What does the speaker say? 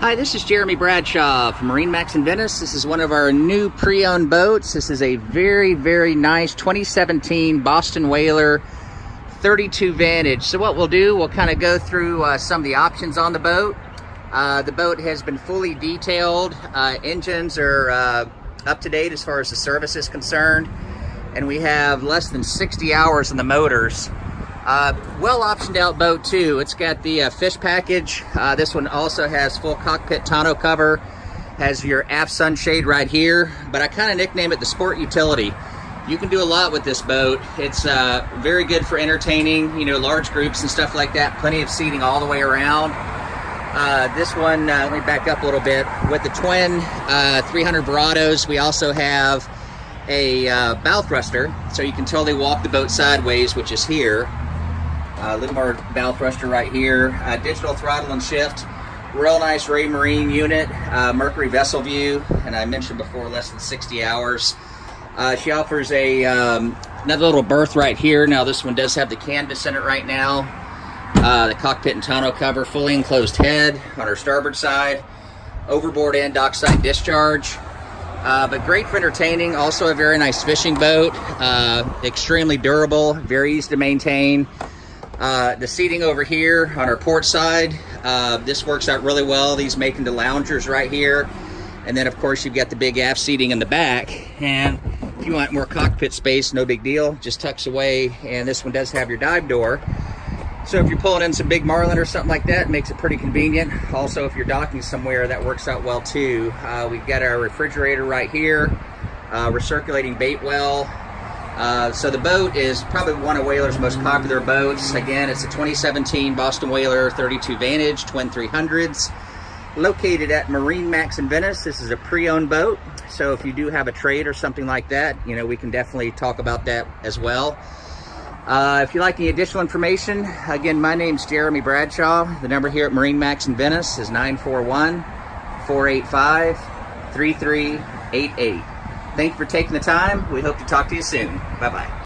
Hi, this is Jeremy Bradshaw from MarineMax Venice. This is one of our new pre-owned boats. This is a very, very nice 2017 Boston Whaler 32 Vantage. So what we'll do, we'll kind of go through some of the options on the boat. The boat has been fully detailed. Engines are up to date as far as the service is concerned. And we have less than 60 hours in the motors. Well optioned out boat too. It's got the fish package. This one also has full cockpit tonneau cover, has your aft sunshade right here, but I kind of nickname it the sport utility. You can do a lot with this boat. It's very good for entertaining, you know, large groups and stuff like that. Plenty of seating all the way around. This one, let me back up a little bit. With the twin 300 Verados, we also have a bow thruster, so you can totally walk the boat sideways, which is here. A little more bow thruster right here. Digital throttle and shift. Real nice Raymarine unit. Mercury vessel view, and I mentioned before, less than 60 hours. She offers another little berth right here. Now this one does have the canvas in it right now. The cockpit and tonneau cover, fully enclosed head on her starboard side. Overboard and dockside discharge. But great for entertaining. Also a very nice fishing boat. Extremely durable, very easy to maintain. The seating over here on our port side, this works out really well. These make into loungers right here. And then of course you've got the big aft seating in the back. And if you want more cockpit space, no big deal, just tucks away. And this one does have your dive door. So if you're pulling in some big marlin or something like that, it makes it pretty convenient. Also, if you're docking somewhere, that works out well too. We've got our refrigerator right here, recirculating bait well. So the boat is probably one of Whaler's most popular boats. Again, it's a 2017 Boston Whaler 32 Vantage, twin 300s, located at MarineMax in Venice. This is a pre-owned boat, so if you do have a trade or something like that, you know, we can definitely talk about that as well. If you'd like any additional information, again, my name's Jeremy Bradshaw. The number here at MarineMax in Venice is 941-485-3388. Thank you for taking the time. We hope to talk to you soon. Bye-bye.